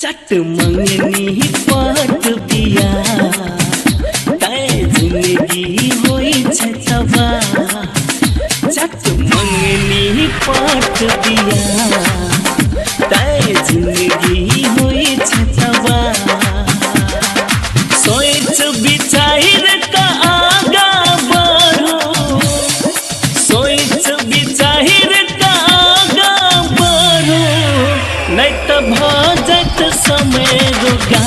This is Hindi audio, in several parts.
चट मंगनी पाट बिया तय जिंदगी होई छै तबाह। चट मंगनी पाट बिया तय जिंदगी होई छै तबाह। सोच विचार का आगा बढ़ो, सोच विचार का आगा बढ़ो, नहीं तो भजत समय रुका।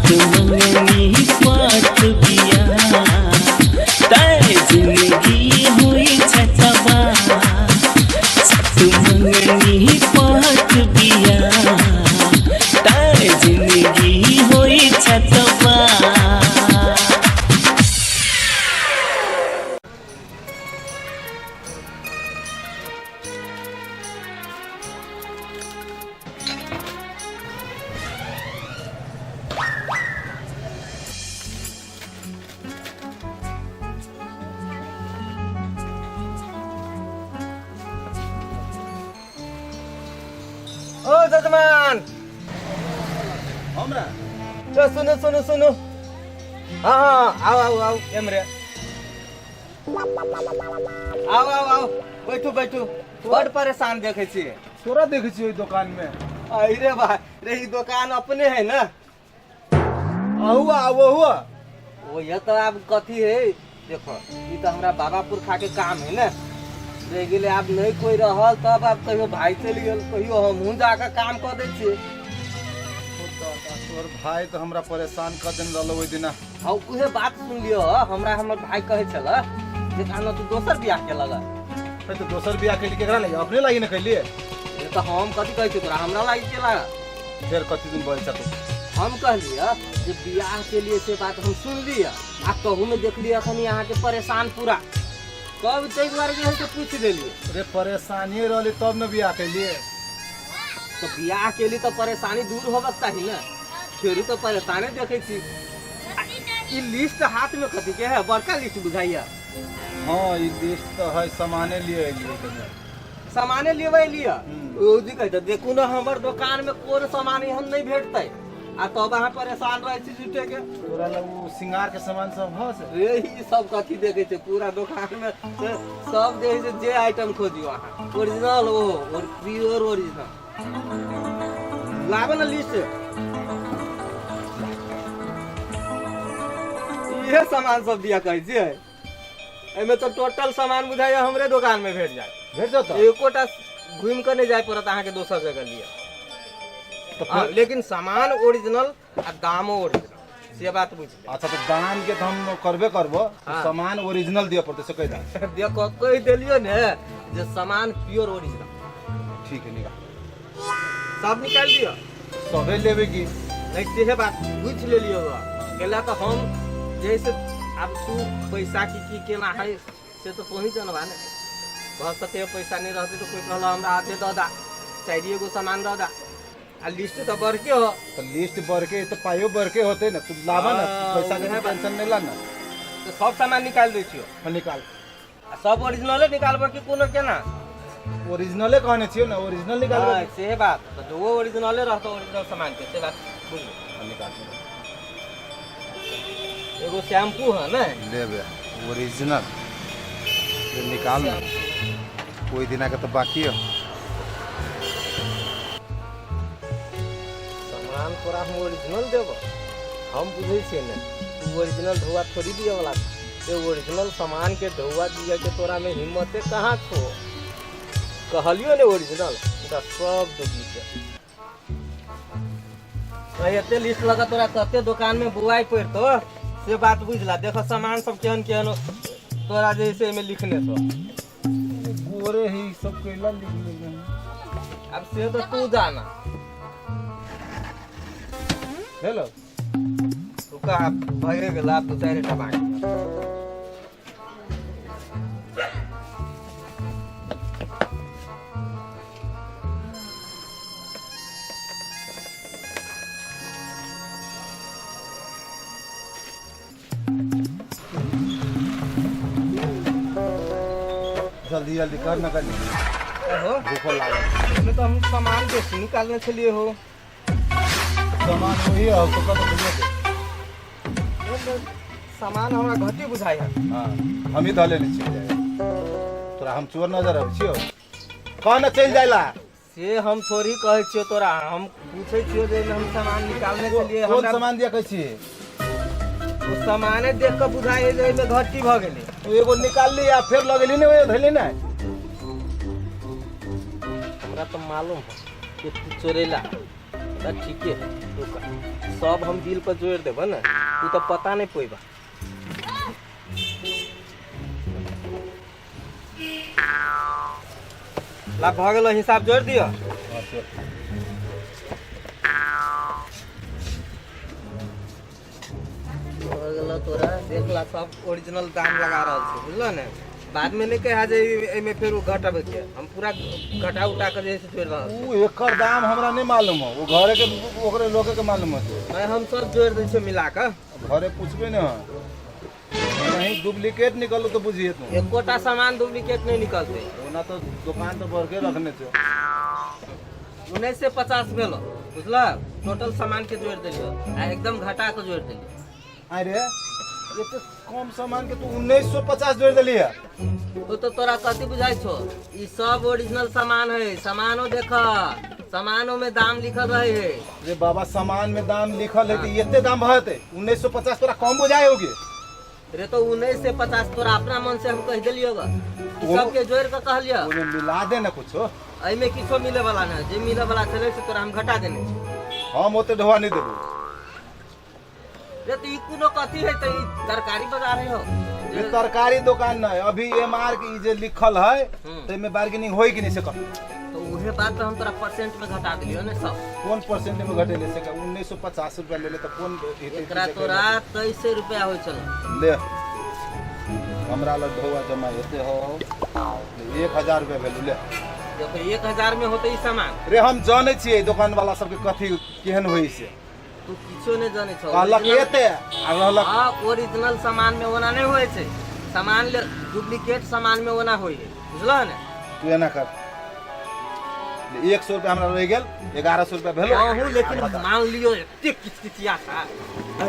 मंगनी पाट बिया तय जिंदगी हुई छै तबाह। मंगनी पाट बिया तय जिंदगी हुई छै तबाह। ओ जजमान हमरा तो सुनो सुनो सुनो। हाँ हाँ आओ आओ आओ एमरे आओ आओ आओ बैठू बैठू। बड़ परेशान देखे छी। तोरा देखे छी ओई दुकान में। अरे भाई रे ई दुकान अपने है ना। आहुआ आहुआ वो ये तो अब कथी है देखो ई तो हमरा बाबा पुरखा के काम है ना। रह गेले आप नहीं कोई रहल तब आप कहियो भाई चल गेल कहियो हमहू जाकर काम कर दे छी। तोर भाई तो हमरा परेशान कर देन रहलो ओई दिना। हाँ उहे बात सुन लियो हमरा हमर भाई कहे चल जे खाना तू दोसर बियाह के लगा। तो दोसर बियाह के लिए केकरा लगे अपने लागी न कैलिए। ये तो हम कथी कहे छी तोरा हमरा लागी के लगा। फिर कति दिन बोल सकू हम कहलिए जे बियाह के लिए से बात हम सुन लिया आ कहू में देख लिया अखनी यहाँ के परेशान पूरा कब तक बार जे है से पूछ लेलिए। अरे परेशानी रहली तब न बियाह कैलिए। तो बियाह के लिए तो परेशानी दूर होगा चाहिए ना। फिर तो परेशानी देखे छी। ई लिस्ट हाथ में कथी के है बड़का लिस्ट बुझाइया। हां ई लिस्ट तो है सामाने लिए सामाने लेवे लिया ओ जी कहते देखू ना हमर दुकान में कोन सामान हम नहीं भेटतै आ तब अहाँ परेशान रहे छी जुटे के। तोरा लग वो सिंगार के सामान सब ह से रे ई सब कथी देखे छै पूरा दुकान में सब देखे छै जे आइटम खोजियो अहाँ ओरिजिनल ओ और प्योर ओरिजिनल लाबे ना लिस्ट। ये सामान सब दिया कहे छी एमे तो टोटल सामान बुझाइया हमरे दुकान में भेट जाए। भेट जाता एकोटा घूम के नहीं जाए पड़ता अहाँ के दोसर जगह लिया। तो लेकिन सामान ओरिजिनल आ दामो ओरिजिनल से बात बुझ। अच्छा तो दाम के तो हम करबे करबो। हाँ। सामान ओरिजिनल दिया पड़ते से कह दा। देखो कह देलियो ने जे सामान प्योर ओरिजिनल। ठीक है निकाल सब निकाल दियो सबे लेवे की नहीं से बात बुझ ले लियो केला तो हम जैसे अब तू पैसा की केना है से तो पहुंच जानबा ने। बहुत सके पैसा नहीं रहते तो कोई कहला हमरा आधे द दा चाहिए गो सामान द दा आ लिस्ट तो बढ़ के हो। तो लिस्ट बढ़ के तो पाइयो बढ़ के होते ना तू लावा ना पैसा के टेंशन नहीं लाना। तो सब सामान निकाल दे छियो। हाँ निकाल सब ओरिजिनल निकालबो कि कोनो केना ओरिजिनले कहने छियो ना ओरिजिनल निकाल हाँ, से बात तो जो ओरिजिनल रहतो ओरिजिनल सामान के से बात बुझ निकाल एगो शैम्पू है ना लेबे ओरिजिनल ये निकाल ना कोई दिना का तो बाकी हो। सामान पूरा हम ओरिजिनल देबो हम बुझे छिए ना तू ओरिजिनल धोआ थोड़ी दिए वाला ये ओरिजिनल सामान के धोआ दिए के तोरा में हिम्मत कहाँ छो। कहलियो ने ओरिजिनल पूरा सब डुप्लीकेट। एते लिस्ट लगा तोरा कते दुकान में बुआई पड़तो से बात बुझला। देखो सामान सब केहन केहन तोरा जैसे में लिखने तो गोरे ही सब केला लिख ले। अब से तो तू जाना हेलो तू का भगे गेला तू चाहे टमाटर जल्दी जल्दी कर ना कर हो भूख लागल। इसमें तो हम सामान बेसी निकालने के लिए हो सामान वही है तो कब भूलिए सामान हमरा घटी बुझाई है। हां हम ही धले ले छिए तोरा हम चोर नजर आबै छियो कौन चल जाइला से हम थोड़ी कहै छियो तोरा, हम पूछै छियो जे हम सामान निकालने के लिए कौन हमरा सामान दिया कहै छिए वो सामाने देख के बुझाई है जे एमे घटी भ गेलै। तू एगो निकाल ली या फिर लगेली ने ओए धैली ना हमरा तो मालूम है कि तू चोरेला तो ठीक है, रुका सब हम बिल पर जोड़ देबो ना, तू तो पता नहीं पोइबा। ला भ गेलो, हिसाब जोड़ दियो। हो गेलो तोरा, देख ला सब ओरिजिनल दाम लगा रहल छै, बुझलो ने। बाद में नहीं कहा जे एमे फिर वो घटाबे के, हम पूरा घटा उठा के जैसे जोड़ रहल ऊ एकर दाम हमरा नहीं मालूम है, वो घरे के ओकरे लोगे के मालूम है। मैं हम सब जोड़ दै छियै मिला के। घरे पूछबे न नहीं डुप्लीकेट निकलो तो बुझिए तू एकोटा सामान डुप्लीकेट नहीं निकलते। ओना तो दुकान तो भर के रखने छो 19 से 50 भेलो, बुझला। टोटल सामान के जोड़ देलियो आ एकदम घटा के जोड़ देलियो। अरे ये तो कम सामान के तू 1950 जोड़ देलिए तो तोरा कथी बुझाई छो, ई सब ओरिजिनल सामान है। सामानो देखा, सामानों में दाम लिखल रहे है। रे बाबा सामान में दाम लिखल है कि इतने दाम भरते 1950 तोरा कम बुझाए होगी रे तो 19 से 50 तोरा अपना मन से हम कह दिलियोगा, सबके जोड़ के कहलियो। ओने मिला दे ना कुछ एमे किछो मिले वाला ना, जे मिले वाला चले से तोरा हम घटा देने छी। हम ओते ढवा नहीं देबो रे तो ई कोनो कथी है, तो ई तरकारी बाजार है हो। ये तरकारी दुकान ना है, अभी एमआर की जे लिखल है तो में बार्गेनिंग होई कि नहीं से कर तो उहे बात पे हम तोरा परसेंट में घटा दिलियो ने सब। कौन परसेंट में घटे ले से 1950 रुपया ले ले तो कौन एकरा तोरा 23 रुपया होय चलो ले हमरा लग ढोवा जमा हेते हो 1000 रुपया वैल्यू ले। देखो 1000 में होते ई सामान, रे हम जाने छिए दुकान वाला सबके कथी केहन होई से तू किछो नहीं जाने छौ। कहलक एते आ रहलक हां ओरिजिनल सामान में ओना नहीं होय छै, सामान ले डुप्लीकेट सामान में ओना होय है, बुझलो ने। तू एना कर 100 रुपया हमरा रह गेल 1100 रुपया भेलो। हां लेकिन मान लियो एते किचकिचिया था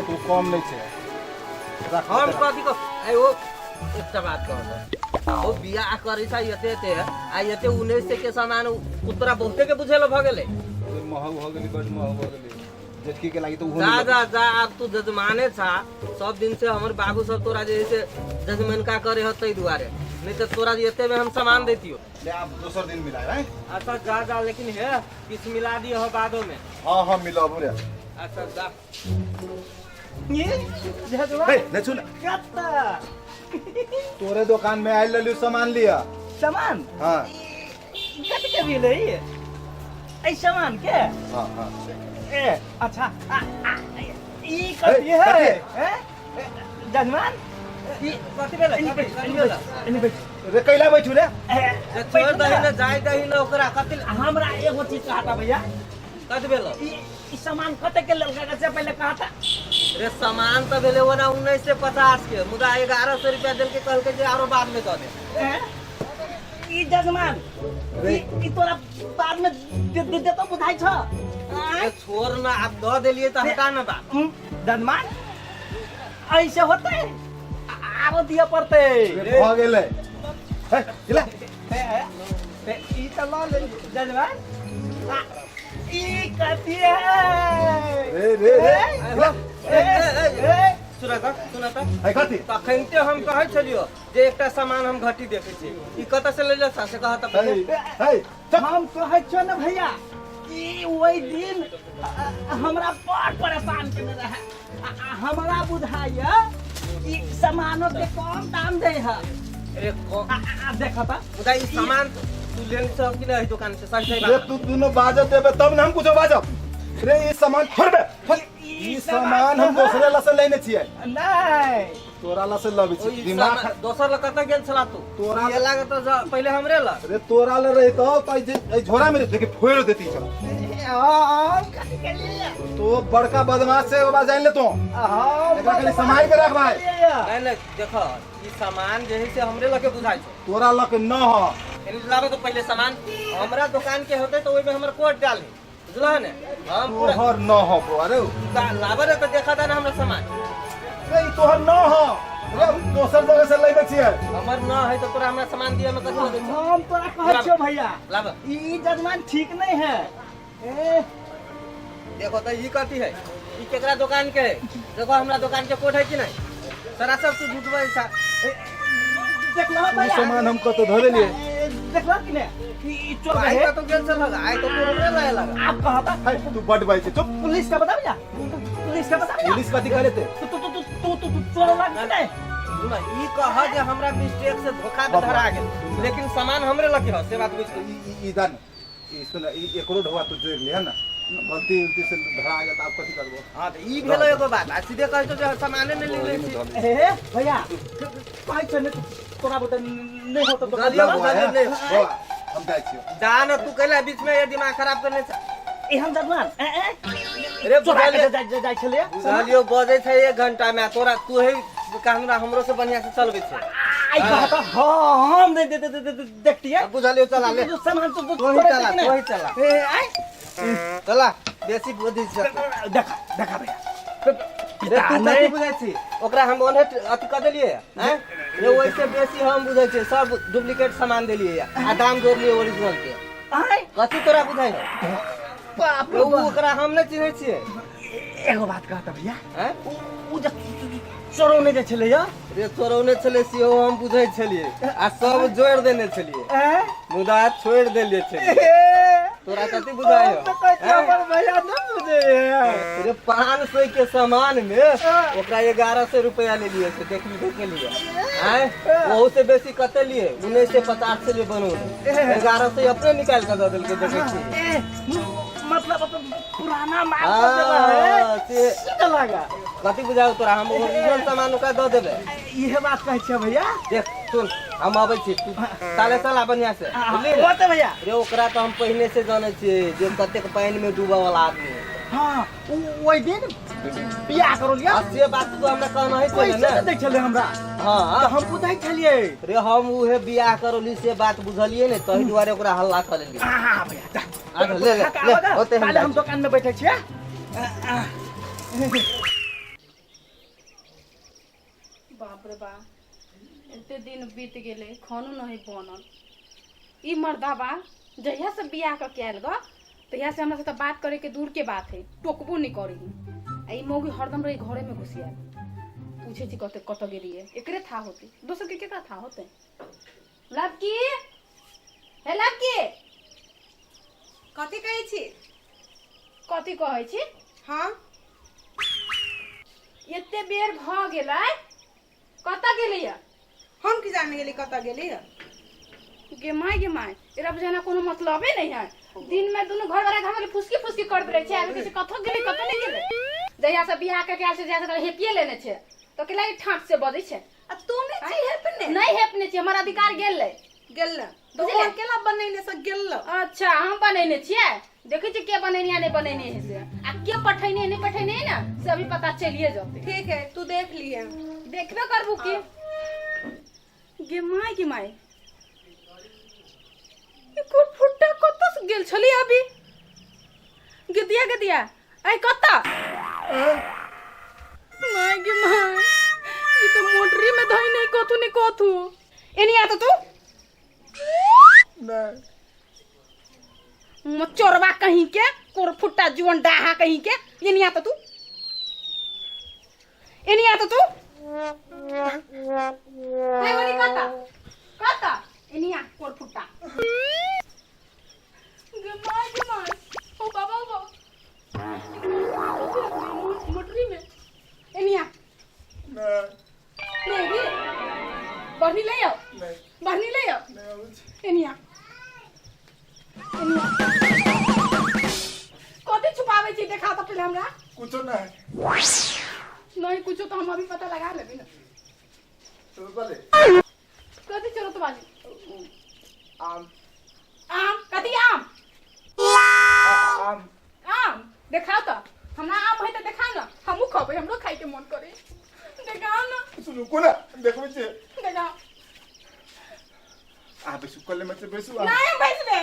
तू कम नहीं छे रख हम कथी को ए वो एकटा बात कह ओ बियाह करै छै एते एते आ एते 19 के सामान उतरा बहुते के बुझेलो भ गेलै। महग हो गेली बड महग हो गेली जतकी के लागी तो जा जा जा, अब तू जजमाने था सब दिन से हमर बाबू सब तोरा जैसे जजमान का करे हो तई दुआरे, नहीं तो तोरा एते में हम सामान देतियो। ले आप दूसर दिन मिलाए हैं। अच्छा जा जा, लेकिन है किस मिला दियो हो बादो में। हां हम मिलाबो रे। अच्छा जा ये जजमान हे ले सुन कत्ता तोरे दुकान में आइल ललियो सामान लिया सामान हां कत के मिले ये ऐ सामान के। हां हां ए अच्छा ई कथी है हैं जजमान ई कथी भेलै इने बैठ रे कैला बैठू रे छोड़ दही ना जाय दही ना ओकरा कथी हमरा एगो चीज कहता भैया कथी भेलो ई सामान कते के ललका से पहले कहता रे सामान तो भेले ओना 19 से 50 के मुदा 1100 रुपया देल के कहल के जे आरो बाद में द दे ई जजमान ई तोरा बाद में दे तो बुझाई छ छोड़ ना आप दो देलिए तो हटा ना बात जजमान ऐसे होते आरो दिया पड़ते हो गेले हे चला ई तो लो ले जजमान ई कथी है रे रे रे सुना था है कथी तखनते हम कहै छलियो जे एकटा सामान हम घटी देखै छी ई कतऽ से लेले से कहत है हम कहै छ न भैया ई ओइ दिन हमरा बड़ परेशान केने रहे हमरा बुझाइया ई सामानो के कम दाम दे है। अरे देखा था उदा ई सामान तू लेन सब कि नहीं दुकान से सही रे तू दोनों बाजत देबे तब ना हम कुछो बाजब रे ये सामान छोड़बे ई सामान हम दूसरे ला से लेने छिए नहीं तोरा ला से लबी छी दिमाग दोसर ला कत गेल छला तू तोरा ये लागे तो पहले हमरे ला रे तोरा ला रही तो ए झोरा में देखे फोड़ देती चल तो बड़का बदमाश से बात जान ले तो एकरा खाली संभाल के रख भाई नहीं नहीं देखो ई सामान जही से हमरे लगे बुझाई छ तोरा लक न हो इन लागे तो पहले सामान हमरा दुकान के होते तो ओइ में हमर कोट डाल बुझलो ने हम पूरा तोहर न हो बो अरे लाबर तो देखा था ना हमरा सामान रे ई तोहर न हो रे दोसर जगह से लेबे छियै हमर न है तो तोरा हमरा सामान दिया में कथि दे हम तोरा कहै छियौ भैया लाबर ई जजमान ठीक नहीं है ए देखो तो ई कथि है ई केकरा दुकान के है देखो हमरा दुकान के कोड है कि नहीं सरासर तू झूठबे सा देखलो ई भैया सामान हम कतो धरे लिए देखलो कि ने ई चोर आई है तो गेल चल लगा आई तो तोरे रहे लगा आप कहता हाय तू बड बाई छे चुप पुलिस का बता भैया पुलिस का बता भैया पुलिस कथि करे ते तू चोर लाग नहीं सुन ई कह जे हमरा मिस्टेक से धोखा में धरा गेल लेकिन सामान हमरे लगे है से बात बुझ के ई दान ई सुन ई एकरो ढवा तू जोड़ ले है ना गलती उल्टी से धरा गेल त आप कथि करबो हां तो ई भेलो एगो बात आ सीधे कहै तो सामाने ने ले ले छी ए भैया पाई छने तोरा बता नहीं हो तो गालियो गालियो ले बाबा हम जाय छियै जान तू कहला बीच में ये दिमाग खराब करने से ए हम जजमान अरे चोरा के बुझालियो जाय छले बुझालियो बजे छै 1 घंटा में तोरा तू है हमरा हमरो से बढ़िया से चलबे छै आई कहता हां हम नहीं देखती है बुझालियो चला ले सामान तो वही चला ए आई चला बेसी बुद्धि से देखा भैया रे तू नहीं बुझै छी ओकरा हम ओने अथि क देलिए हैं रे वैसे बेसी हम बुझै छी सब डुप्लीकेट सामान देलिए आ दाम जोड़ लिए ओरिजिनल के आई कथि तोरा बुझाइ है बाप रे ओकरा हम नहीं चिन्है छियै एगो बात कहता भैया हैं उ जब चोरौने जे छले या रे चोरौने छले सेहो हम बुझै छलिए आ सब जोड़ देने छलिए ए मुदा छोड़ देलिए छलिए तोरा कथि बुझाइ हो तो कहै छै हमर भैया न बुझे रे 500 के सामान में ओकरा 1100 रुपया ले लिए से देखली के लिए हैं ओहू से बेसी कते लिए 1950 से लिए बनो 1100 अपने निकाल के दे देलके देखे छी मतलब पुराना माल कर देला है से सीधा लगा कथि बुझाउ तोरा हम ओरिजिनल सामान ओकरा दे देबे ये बात कहै छै भैया देख सुन हम आबै छी तू ताले चला बढ़िया से बुझली रे? होते भैया रे ओकरा तो हम पहले से जाने छिए जे कतेक पानी में डूबा वाला आदमी है हां ओइ दिन बियाह करो लिया आ से बात तू हमरा कहना है पैसा ना दे छले हमरा हां तो हम बुझै छलिए रे हम उहे बियाह करली से बात बुझलिए ने तही दुआरे ओकरा हल्ला कर लेलिए हां भैया जा आ ले ले होते हम पहले हम दुकान में बैठे छिए बाप रे बा एते दिन बीत गेले खानो नहीं बनल ई मर्दाबा जहिया से बियाह क के आयल ग तहिया से हमरा से बात करे के दूर के बात है टोकबो नहीं करी आ ई मौगी हरदम रही घरे में घुसिया पूछे छी कते कत गेली है एकरे था होती दोसर के केकरा था होते लड़की हे लड़की कथी कहै छी कथी कहै छी हाँ एते बेर भ गेलै कत गेलै हम की जाने गेली कतऽ गेली गे माय एरा बुझाना कोनो मतलबे नहीं है दिन में दोनों घर वाला घर में फुसकी फुसकी करत रहे छे आबे किछ कथो गेले कत नहीं गेले जहिया से बियाह के आल से जहिया से हेपिए लेने छे तो के लागी ठाट से बजै छे आ तू नहीं छी हेपने नहीं हेपने छे हमर अधिकार गेल गेल तो बुझले? और केला बनैने से गेल अच्छा हम बनेने छिए देखे छी के बनेने या नहीं बनेने है से आ के पठैने नहीं पठैने है ना से अभी पता चलिए जते ठीक है तू देख लिए देखबे करबू की गे माय को फुट्टा कत से गेल छली अभी गदिया आई कत माय गे माय ई तो मोटरी में धई नहीं कथू एनी आता तू नहीं चोरवा कहीं के कोर फुट्टा जुवन डाहा कहीं के ये नहीं आता तू नहीं बोली कता इनिया कोर फुट्टा गमाय ओ बाबा मोटरी में इनिया नहीं भी बरनी ले आओ इनिया कथी छुपावे छी देखा तो पहले हमरा कुछ नहीं नहीं कुछ तो हम अभी पता लगा लेबे ना चलो पहले कथी चलो तो बाजी आम कथी आम आम आम देखाओ तो हमरा आम है तो देखाओ ना हमहू खबे हमरो खाई के मन करे देखाओ ना सुनो कोना देखो छे देखाओ आ बेसु कले मत बेसु नहीं बैठ ले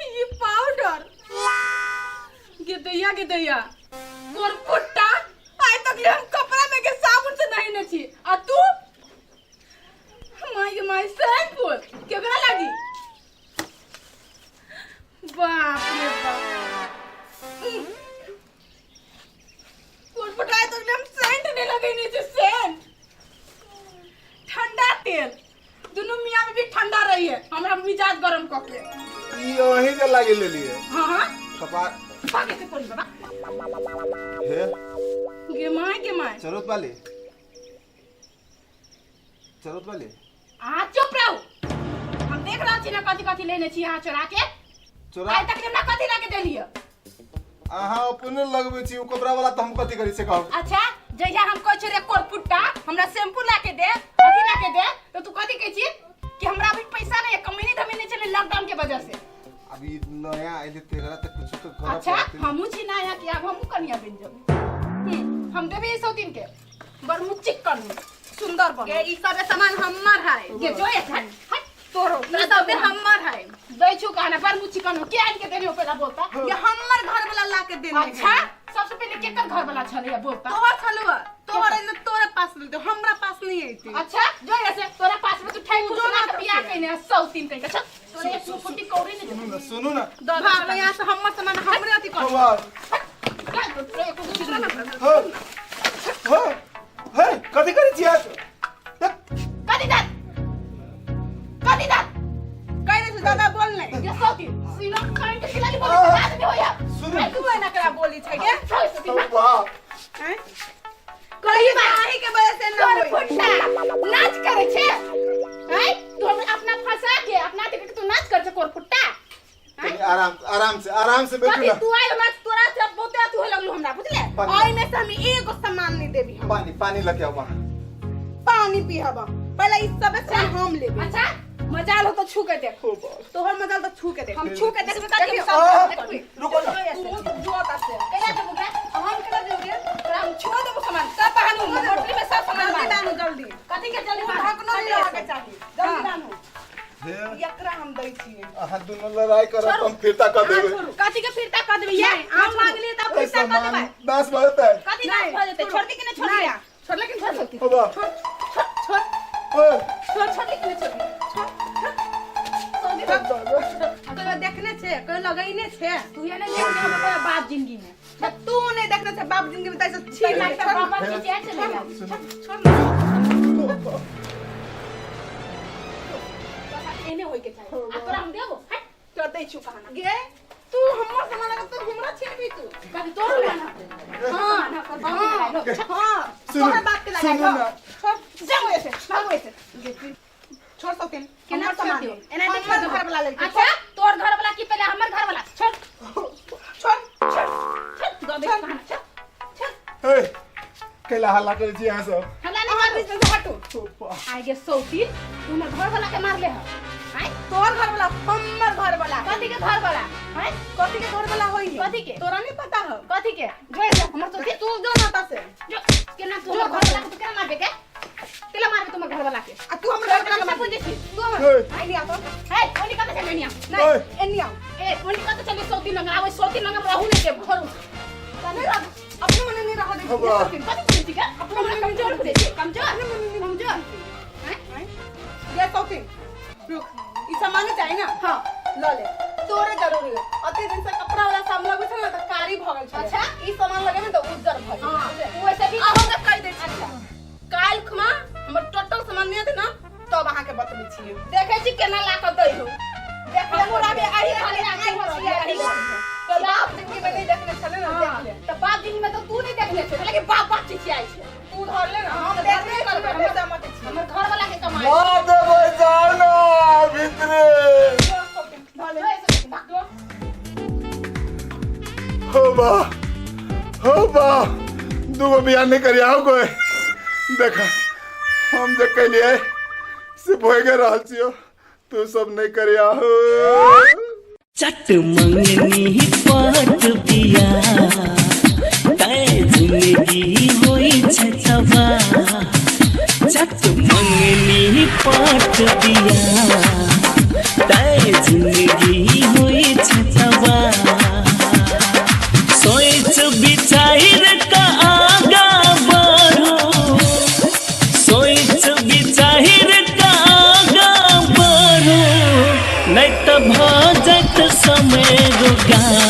ये पाउडर गे दैया तोर पुट्टा आइ तक ले हम कपड़ा में के साबुन से नहीं न छी आ तू माय शैम्पू केकरा लागी बाप रे बाप तोर पुट्टा आइ तक ले हम सेंट नहीं लगैने छी सेंट ठंडा तेल दोनों मियां में भी ठंडा रही है हमरा मिजाज गरम क के ई वही के लागे ले लिए हां कपार भागे के पड़ी बाबा हे के माय चरोत वाले आ चुप रहो हम देख रहा छी ना कथी लेने छी यहाँ चोरा के चोरा आइ तक हमरा कथी लाके देलिए अहाँ अपने लगबे छी उ कपड़ा वाला त हम कथी करी से कहब अच्छा जइया हम कहै छे रे कोरपुट्टा हमरा शैम्पू लाके दे अथी लाके दे तो तू कथी कहै छी कि हमरा अभी पैसा नहीं है कमीनी धमीनी चले लॉकडाउन के वजह से अभी नया आइले तेरा त कुछ तो करब अच्छा हमहू छी नया कि अब हमहू कनिया बन जब हम देबे 100 दिन के बरमुख चिकन सुंदर बन ये ई सब सामान हमर है ये जो है तोरो ई सब हमर है दै छु कहना बरमुख चिकन के आन के देलियो पहला बोलता ये हमर घर वाला ला के देने अच्छा सबसे पहले केकर घर वाला छले बोलता तोहर छलवा तोहर इने तोरे पास ले हमरा पास नहीं आइती अच्छा जो ऐसे तोरा पास में तू ठाई खुशना के बियाह कइने 100 3 कइने अच्छा तोरे फुटी कौड़ी नहीं सुनो ना भाग यहाँ से हमर सामान हमरे अथी कर वाह हो हो हे कथी करी छी आज कदी दा कहने से ज्यादा बोल नहीं ये 100 3 सीना करंट के लागी बोल बात नहीं होया सुनो तू ना करा बोली छै के वाह हैं कही बाही के वजह से ना तोर होई फुट्टा नाच करे छे हैं तू अपना फंसा के अपना के तू नाच कर छे कोर फुट्टा आराम से बैठो कथी ना तू आइल मत तोरा से बहुते अथी हो लगलू हमरा बुझले पानी। ओइ में से हम एगो सामान नहीं देबी हम पानी लेके आओ वहां पानी पीहबा पहले इस सब से हम लेबे अच्छा मजाल हो तो छू के देख तोहर मजाल तो छू के देख हम छू के देखबे त देखियो, हम सब रुको ना तू जोता से कहिया देबो रे हम केना देब रे तोरा हम छोड़ देबो सामान सब बहानू मोटरी में सब सामान जल्दी बांध डालू जल्दी कथी के जल्दी ढकनो नहीं रहे चाहिए जल्दी डालू हे एकरा हम दै छिए अहाँ दोनों लड़ाई करत हम फिरता कर देबे कथी के फिरता कर देबे ये हम मांग लिए त फिरता कर देबे नाश भरत है कथी नाच भ जेते छोड़ के ने छोड़ दिया छोड़ लेकिन छोड़ सकती बाबा छोड़ ओए छोड़ लेकिन छोड़ कोई देखने छे कोई लगैने छे तू ये नहीं देख हमरा बाप जिंदगी में जब तू नहीं देखने छे बाप जिंदगी में तैसे छी लाइक छोड़ बाबा की चैट चले जा छोड़ एने होय के चाहिए आ तोरा हम देबो हट तो दै छु कहां गे तू हमर सामान लगा तो हमरा छेबी तू कथी तोर लेना हां ना कर हां सुनो, तोहर बात के लगा सुनो ना। छोड़ जाओ ऐसे भागो ऐसे छोड़ सकते हैं केना हमर छोड़ सामान दियो दे। एना देख हमर घर वाला ले अच्छा तोर घर वाला की पहले हमर घर वाला छोड़ छोड़ दो दे कहां छोड़ हे कैला हल्ला करे छी यहाँ सब हल्ला नहीं हमर कर बीच में से हटो आई गेस सौतीन तू हमर घर वाला के मार ले है हैं तोर घर वाला हमर घर वाला कथी के घर वाला हैं कथी के घर वाला होई कथी के तोरा नहीं पता है कथी के जोर दे हमर तो तू जो नाता से जो केना तू हमर घर वाला के केना मारबे के केला मारबे तुम घर वाला के आ तू हमर घर वाला सब मार पूछे छी तू हमर ओए। आई नहीं आता है कोनी कत चले निया ओए। नहीं एनी आओ ए कोनी कत चले सौतीन लंगा आवे सौतीन लंगा रहू नहीं के घर नहीं रह अपने मन नहीं रह दे बाबा। कथी पूछे छी के अपना मन कमजोर पूछे छी कमजोर हैं ये सौती रुक ई सामान चाहिए ना हां ल ले तोरे जरूरी है अति दिन से कपड़ा वाला सामान लगे छ ना त कारी भ गेल छ अच्छा। ई सामान लगे में तो उज्जर भ गेल हां तू ऐसे भी आ हम कह दे अच्छा काल खमा हमर टोटल सामान नहीं थे ना तब अहाँ के बतबै छी देखे छी केना ला के दई हो देख ले पूरा भी आही खाली आही छिए तो बाप जिंदगी में नहीं देखने छले ना देख ले तो बाप दिन में तो तू नहीं देखने छे लेकिन बाप बाप चिचिया आई छे तू धर ले ना हम देख ले कल हम जमा छी हमर घर वाला के कमाई ना देबे जानो भितरे धर ले ऐसे भाग दो हो बा दूगो बियाह नहीं करिया हो कोई देखा हम जे कलिए से भोगे रहल छियो तू सब नहीं करिया हो चट मंगनी पात पिया तय जिंदगी होई छतवा चट मंगनी जिंदगी पाट दिया तय जिंदगी हुई छतवा सोच विचार का आगा बढ़ो सोच विचार का आगा बढ़ो नहीं तो भजत समय रोगा